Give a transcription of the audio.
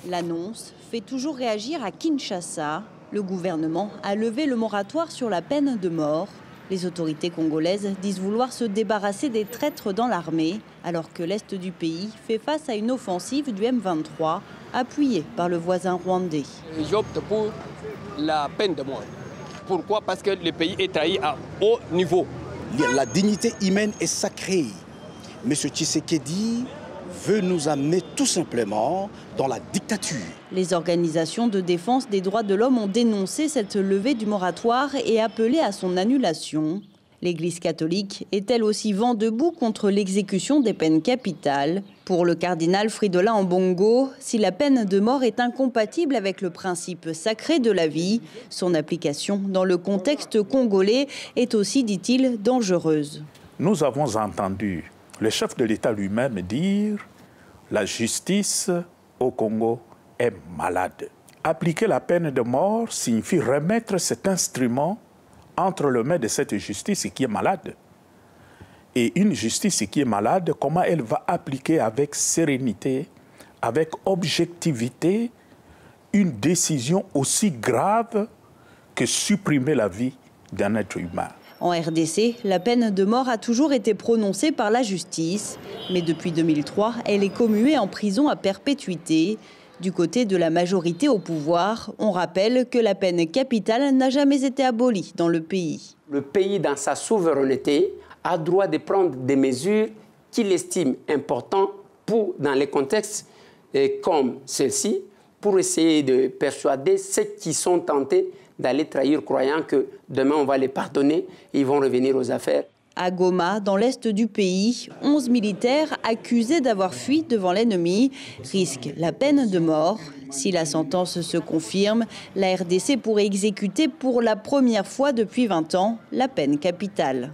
L'annonce fait toujours réagir à Kinshasa. Le gouvernement a levé le moratoire sur la peine de mort. Les autorités congolaises disent vouloir se débarrasser des traîtres dans l'armée, alors que l'Est du pays fait face à une offensive du M23, appuyée par le voisin rwandais. J'opte pour la peine de mort. Pourquoi? Parce que le pays est trahi à haut niveau. La dignité humaine est sacrée. M. Tshisekedi veut nous amener tout simplement dans la dictature. Les organisations de défense des droits de l'homme ont dénoncé cette levée du moratoire et appelé à son annulation. L'Église catholique est elle aussi vent debout contre l'exécution des peines capitales. Pour le cardinal Fridolin Ambongo, si la peine de mort est incompatible avec le principe sacré de la vie, son application dans le contexte congolais est aussi, dit-il, dangereuse. Nous avons entendu le chef de l'État lui-même dire « La justice au Congo est malade ». Appliquer la peine de mort signifie remettre cet instrument entre les mains de cette justice qui est malade. Et une justice qui est malade, comment elle va appliquer avec sérénité, avec objectivité, une décision aussi grave que supprimer la vie d'un être humain? En RDC, la peine de mort a toujours été prononcée par la justice, mais depuis 2003, elle est commuée en prison à perpétuité. Du côté de la majorité au pouvoir, on rappelle que la peine capitale n'a jamais été abolie dans le pays. Le pays, dans sa souveraineté, a droit de prendre des mesures qu'il estime importantes dans les contextes comme celle-ci, pour essayer de persuader ceux qui sont tentés d'aller trahir, croyant que demain on va les pardonner et ils vont revenir aux affaires. À Goma, dans l'est du pays, 11 militaires accusés d'avoir fui devant l'ennemi risquent la peine de mort. Si la sentence se confirme, la RDC pourrait exécuter pour la première fois depuis 20 ans la peine capitale.